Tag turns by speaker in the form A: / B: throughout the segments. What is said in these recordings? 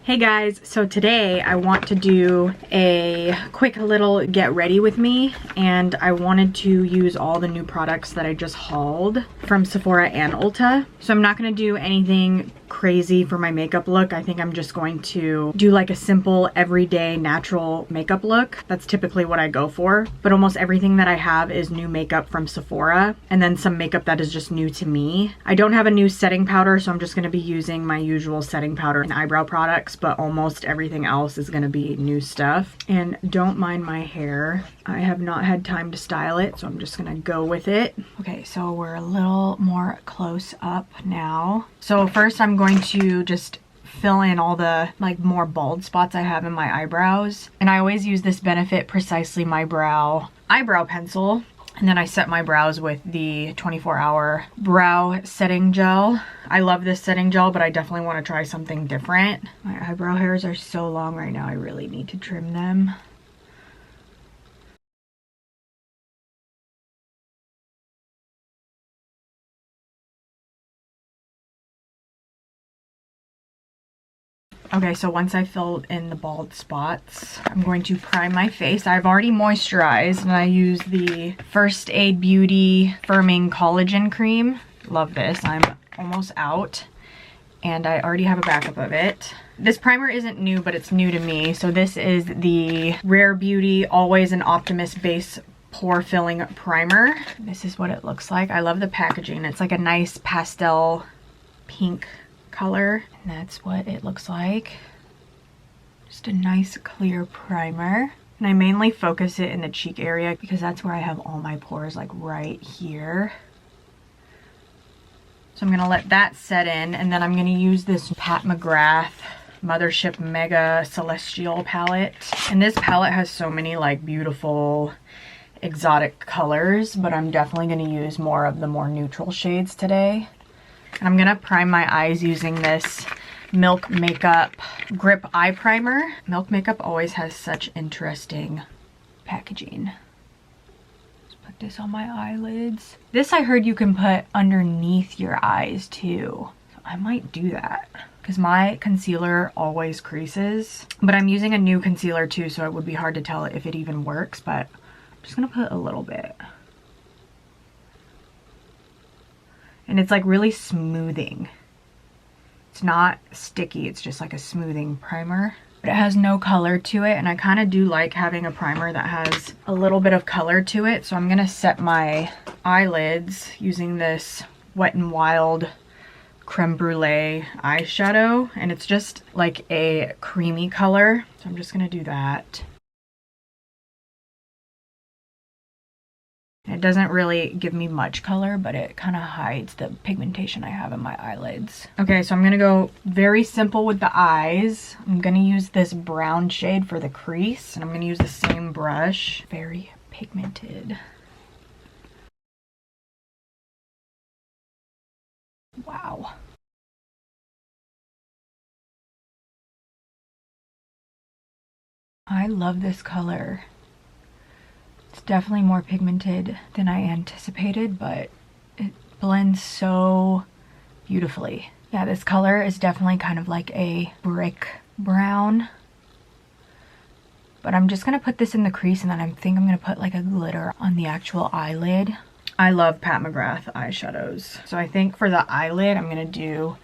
A: Hey guys, so today I want to do a quick little get ready with me, and I wanted to use all the new products that I just hauled from Sephora and Ulta. So I'm not going to do anything crazy for my makeup look. I think I'm just going to do like a simple everyday natural makeup look. That's typically what I go for, but almost everything that I have is new makeup from Sephora and then some makeup that is just new to me. I don't have a new setting powder, so I'm just going to be using my usual setting powder and eyebrow products, but almost everything else is going to be new stuff. And don't mind my hair. I have not had time to style it, so I'm just going to go with it. Okay, so we're a little more close up now. So first I'm going to just fill in all the like more bald spots I have in my eyebrows. And I always use this Benefit Precisely My Brow eyebrow pencil. And then I set my brows with the 24-hour brow setting gel. I love this setting gel, but I definitely want to try something different. My eyebrow hairs are so long right now, I really need to trim them. Okay, so once I filled in the bald spots, I'm going to prime my face. I've already moisturized and I use the First Aid Beauty Firming Collagen Cream. Love this. I'm almost out and I already have a backup of it. This primer isn't new, but it's new to me. So this is the Rare Beauty Always an Optimus Base Pore Filling Primer. This is what it looks like. I love the packaging. It's like a nice pastel pink color, and that's what it looks like. Just a nice clear primer, and I mainly focus it in the cheek area because that's where I have all my pores, like right here. So I'm gonna let that set in, and then I'm gonna use this Pat McGrath Mothership Mega Celestial palette. And this palette has so many like beautiful exotic colors, but I'm definitely gonna use more of the more neutral shades today. I'm gonna prime my eyes using this Milk Makeup Grip Eye Primer. Milk Makeup always has such interesting packaging. Let's put this on my eyelids. This I heard you can put underneath your eyes too. So I might do that because my concealer always creases. But I'm using a new concealer too, so it would be hard to tell if it even works, but I'm just gonna put a little bit. And it's like really smoothing. It's not sticky, it's just like a smoothing primer. But it has no color to it, and I kind of do like having a primer that has a little bit of color to it. So I'm gonna set my eyelids using this Wet n Wild Creme Brulee eyeshadow. And it's just like a creamy color. So I'm just gonna do that. It doesn't really give me much color, but it kind of hides the pigmentation I have in my eyelids. Okay, so I'm gonna go very simple with the eyes. I'm gonna use this brown shade for the crease, and I'm gonna use the same brush. Very pigmented. Wow. I love this color. It's definitely more pigmented than I anticipated, but it blends so beautifully. Yeah, this color is definitely kind of like a brick brown. But I'm just gonna put this in the crease, and then I think I'm gonna put like a glitter on the actual eyelid. I love Pat McGrath eyeshadows. So I think for the eyelid, I'm gonna do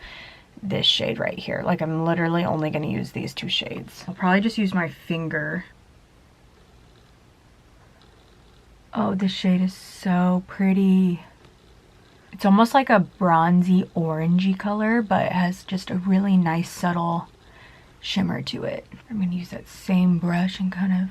A: this shade right here. Like I'm literally only gonna use these two shades. I'll probably just use my finger. Oh, this shade is so pretty. It's almost like a bronzy orangey color, but it has just a really nice subtle shimmer to it. I'm gonna use that same brush and kind of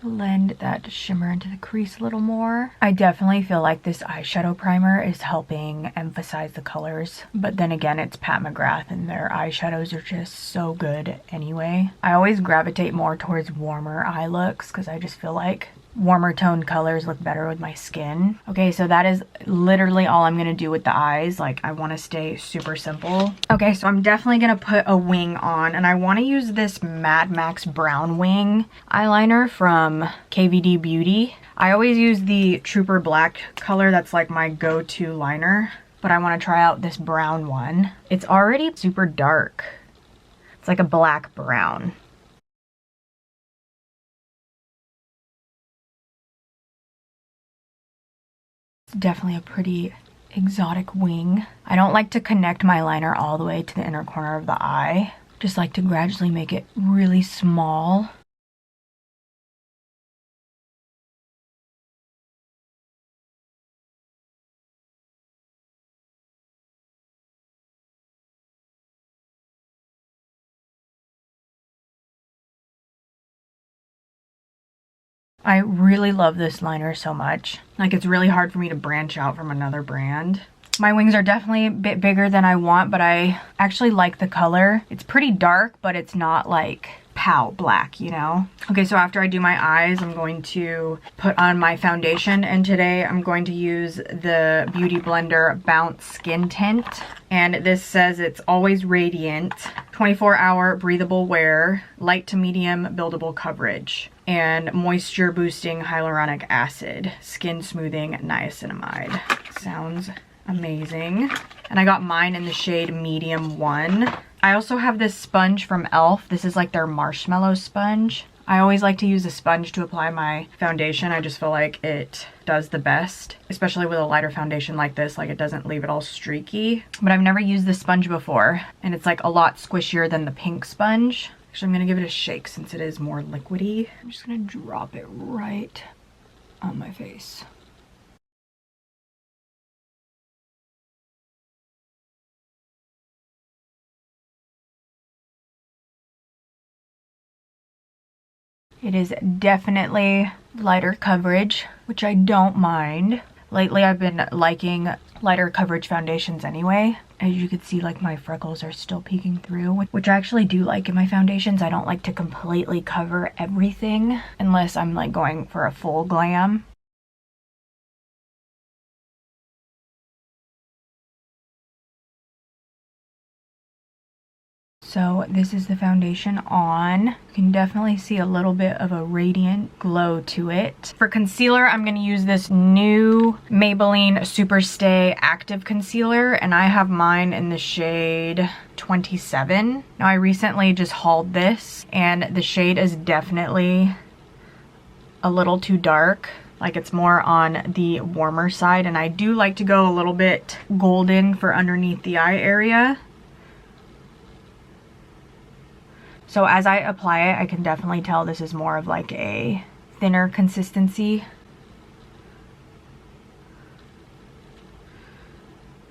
A: blend that shimmer into the crease a little more. I definitely feel like this eyeshadow primer is helping emphasize the colors, but then again, it's Pat McGrath and their eyeshadows are just so good anyway. I always gravitate more towards warmer eye looks because I just feel like warmer toned colors look better with my skin. Okay, so that is literally all I'm gonna do with the eyes. Like, I want to stay super simple. Okay, so I'm definitely gonna put a wing on, and I want to use this Mad Max Brown Wing eyeliner from KVD Beauty. I always use the Trooper Black color. That's like my go-to liner, but I want to try out this brown one. It's already super dark, It's like a black brown. It's definitely a pretty exotic wing. I don't like to connect my liner all the way to the inner corner of the eye. Just like to gradually make it really small. I really love this liner so much. Like, it's really hard for me to branch out from another brand. My wings are definitely a bit bigger than I want, but I actually like the color. It's pretty dark, but it's not like pow black, you know? Okay, so after I do my eyes, I'm going to put on my foundation, and today I'm going to use the BeautyBlender Bounce Skin Tint. And this says it's always radiant, 24-hour breathable wear, light to medium buildable coverage, and moisture boosting hyaluronic acid, skin smoothing niacinamide. Sounds amazing. And I got mine in the shade medium 1. I also have this sponge from e.l.f. This is like their marshmallow sponge. I always like to use a sponge to apply my foundation. I just feel like it does the best, especially with a lighter foundation like this. Like, it doesn't leave it all streaky. But I've never used this sponge before, and it's like a lot squishier than the pink sponge. Actually, I'm gonna give it a shake since it is more liquidy. I'm just gonna drop it right on my face. It is definitely lighter coverage, which I don't mind. Lately, I've been liking lighter coverage foundations anyway. As you can see, like, my freckles are still peeking through, which I actually do like in my foundations. I don't like to completely cover everything unless I'm like going for a full glam. So this is the foundation on. You can definitely see a little bit of a radiant glow to it. For concealer, I'm going to use this new Maybelline Superstay Active Concealer, and I have mine in the shade 27. Now, I recently just hauled this, and the shade is definitely a little too dark. Like, it's more on the warmer side, and I do like to go a little bit golden for underneath the eye area. So as I apply it, I can definitely tell this is more of like a thinner consistency.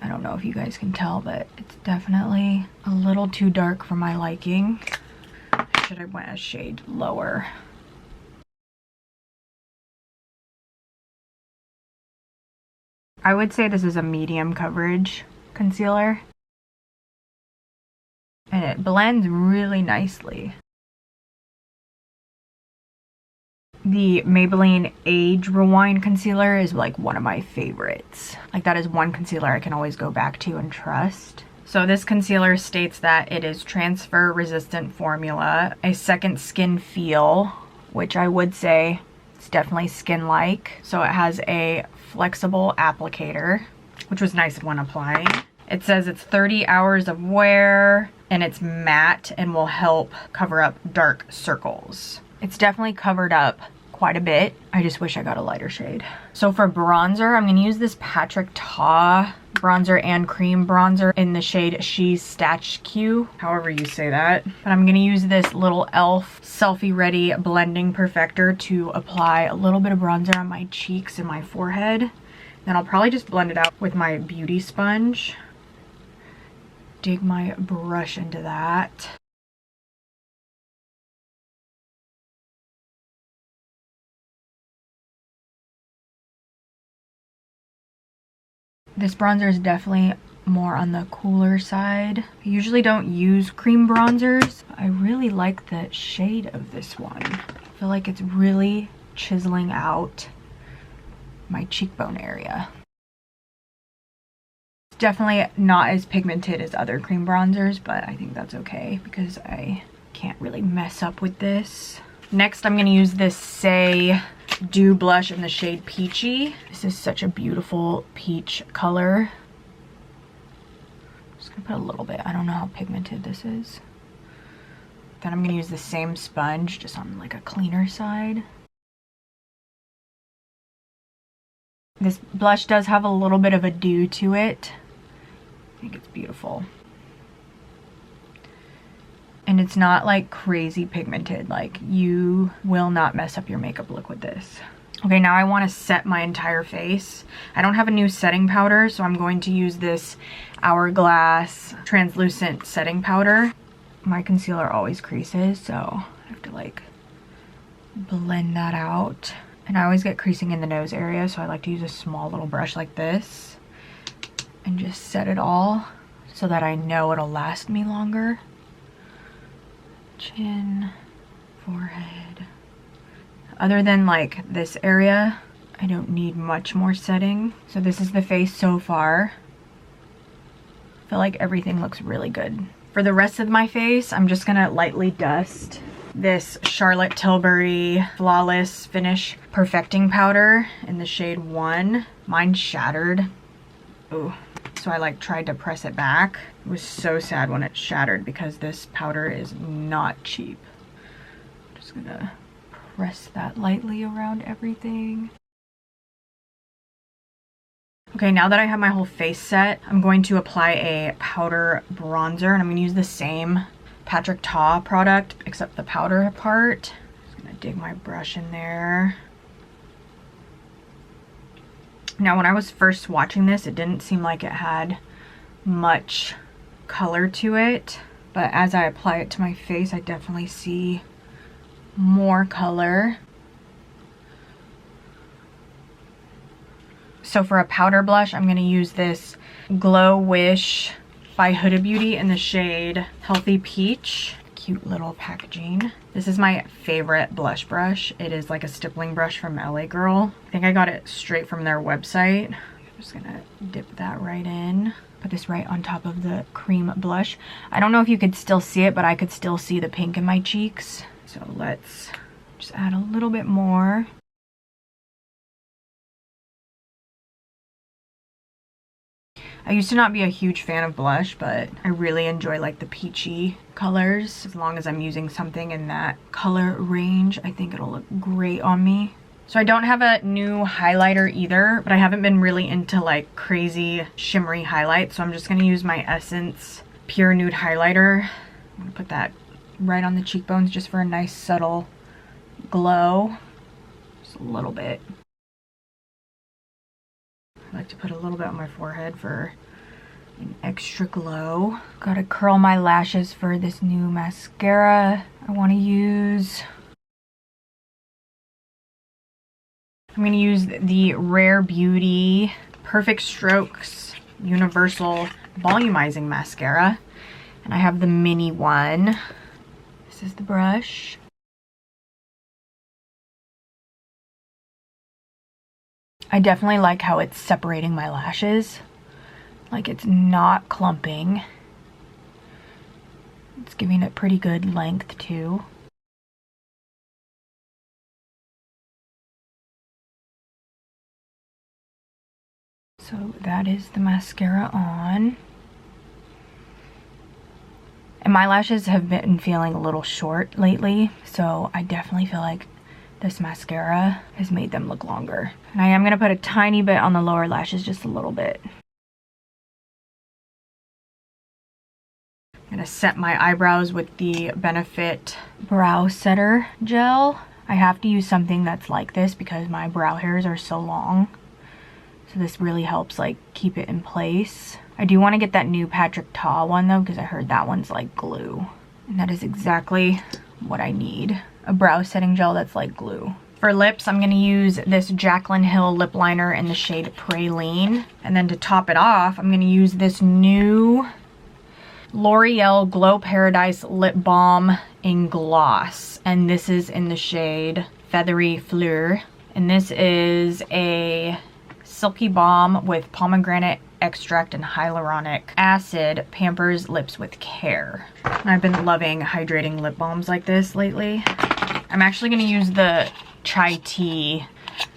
A: I don't know if you guys can tell, but it's definitely a little too dark for my liking. I should have went a shade lower. I would say this is a medium coverage concealer. And it blends really nicely. The Maybelline Age Rewind Concealer is like one of my favorites. Like, that is one concealer I can always go back to and trust. So this concealer states that it is transfer resistant formula, a second skin feel, which I would say it's definitely skin-like. So it has a flexible applicator, which was nice when applying. It says it's 30 hours of wear, and it's matte and will help cover up dark circles. It's definitely covered up quite a bit. I just wish I got a lighter shade. So for bronzer, I'm gonna use this Patrick Ta bronzer and cream bronzer in the shade She's Statch Q, however you say that. But I'm gonna use this little e.l.f. Selfie Ready Blending Perfector to apply a little bit of bronzer on my cheeks and my forehead. Then I'll probably just blend it out with my beauty sponge. Dig my brush into that. This bronzer is definitely more on the cooler side. I usually don't use cream bronzers. I really like the shade of this one. I feel like it's really chiseling out my cheekbone area. Definitely not as pigmented as other cream bronzers, but I think that's okay because I can't really mess up with this. Next, I'm gonna use this Saie Dew Blush in the shade Peachy. This is such a beautiful peach color. I'm just gonna put a little bit. I don't know how pigmented this is. Then I'm gonna use the same sponge, just on like a cleaner side. This blush does have a little bit of a dew to it. I think it's beautiful. And it's not like crazy pigmented. Like, you will not mess up your makeup look with this. Okay, now I want to set my entire face. I don't have a new setting powder, so I'm going to use this Hourglass translucent setting powder. My concealer always creases, so I have to like blend that out. And I always get creasing in the nose area, so I like to use a small little brush like this and just set it all so that I know it'll last me longer. Chin, forehead. Other than like this area, I don't need much more setting. So this is the face so far. I feel like everything looks really good. For the rest of my face, I'm just gonna lightly dust this Charlotte Tilbury Flawless Finish Perfecting Powder in the shade 1. Mine shattered. Ooh. So I like tried to press it back. It was so sad when it shattered because this powder is not cheap. Just gonna press that lightly around everything. Okay, now that I have my whole face set, I'm going to apply a powder bronzer, and I'm gonna use the same Patrick Ta product, except the powder part. Just gonna dig my brush in there. Now, when I was first watching this, it didn't seem like it had much color to it, but as I apply it to my face, I definitely see more color. So for a powder blush, I'm gonna use this Glow Wish by Huda Beauty in the shade Healthy Peach. Cute little packaging. This is my favorite blush brush. It is like a stippling brush from LA Girl. I think I got it straight from their website. I'm just gonna dip that right in. Put this right on top of the cream blush. I don't know if you could still see it, but I could still see the pink in my cheeks. So let's just add a little bit more. I used to not be a huge fan of blush, but I really enjoy like the peachy colors. As long as I'm using something in that color range, I think it'll look great on me. So I don't have a new highlighter either, but I haven't been really into like crazy shimmery highlights. So I'm just gonna use my Essence Pure Nude Highlighter. I'm gonna put that right on the cheekbones just for a nice subtle glow. Just a little bit. I like to put a little bit on my forehead for an extra glow. Gotta curl my lashes for this new mascara I want to use. I'm going to use the Rare Beauty Perfect Strokes Universal Volumizing Mascara. And I have the mini one. This is the brush. I definitely like how it's separating my lashes. Like it's not clumping. It's giving it pretty good length too. So that is the mascara on. And my lashes have been feeling a little short lately, so I definitely feel like this mascara has made them look longer. And I am going to put a tiny bit on the lower lashes, just a little bit. I'm going to set my eyebrows with the Benefit Brow Setter Gel. I have to use something that's like this because my brow hairs are so long. So this really helps like keep it in place. I do want to get that new Patrick Ta one though, because I heard that one's like glue. And that is exactly what I need. A brow setting gel that's like glue. For lips, I'm going to use this Jaclyn Hill lip liner in the shade Praline. And then to top it off, I'm going to use this new L'Oreal Glow Paradise Lip Balm in Gloss. And this is in the shade Feathery Fleur. And this is a silky balm with pomegranate extract and hyaluronic acid. Pampers lips with care. And I've been loving hydrating lip balms like this lately. I'm actually going to use the Chai Tea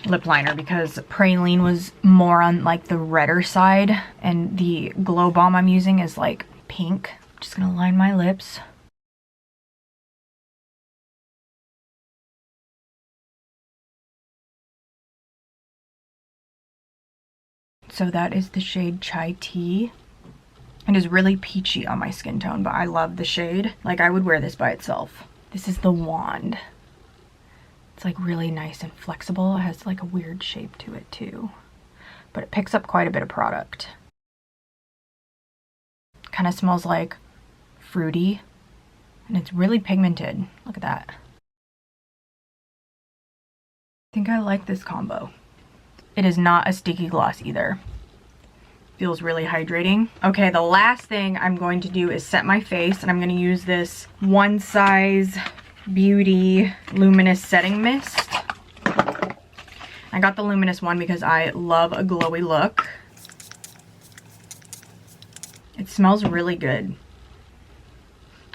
A: lip liner because Praline was more on like the redder side, and the glow balm I'm using is like pink. Just going to line my lips. So that is the shade Chai Tea. It is really peachy on my skin tone, but I love the shade. Like, I would wear this by itself. This is the Wand. It's like really nice and flexible. It has like a weird shape to it too, but it picks up quite a bit of product. Kind of smells like fruity, and it's really pigmented. Look at that. I think I like this combo. It is not a sticky gloss either. Feels really hydrating. Okay, the last thing I'm going to do is set my face, and I'm going to use this One Size Beauty Luminous Setting Mist. I got the Luminous one because I love a glowy look. It smells really good.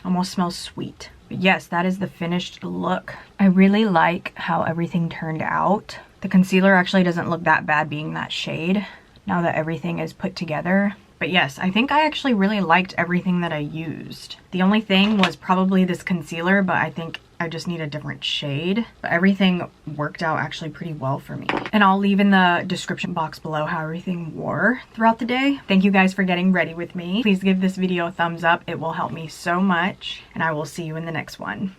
A: Almost smells sweet. But yes, that is the finished look. I really like how everything turned out. The concealer actually doesn't look that bad being that shade now that everything is put together. But yes, I think I actually really liked everything that I used. The only thing was probably this concealer, but I think I just need a different shade. But everything worked out actually pretty well for me. And I'll leave in the description box below how everything wore throughout the day. Thank you guys for getting ready with me. Please give this video a thumbs up. It will help me so much. And I will see you in the next one.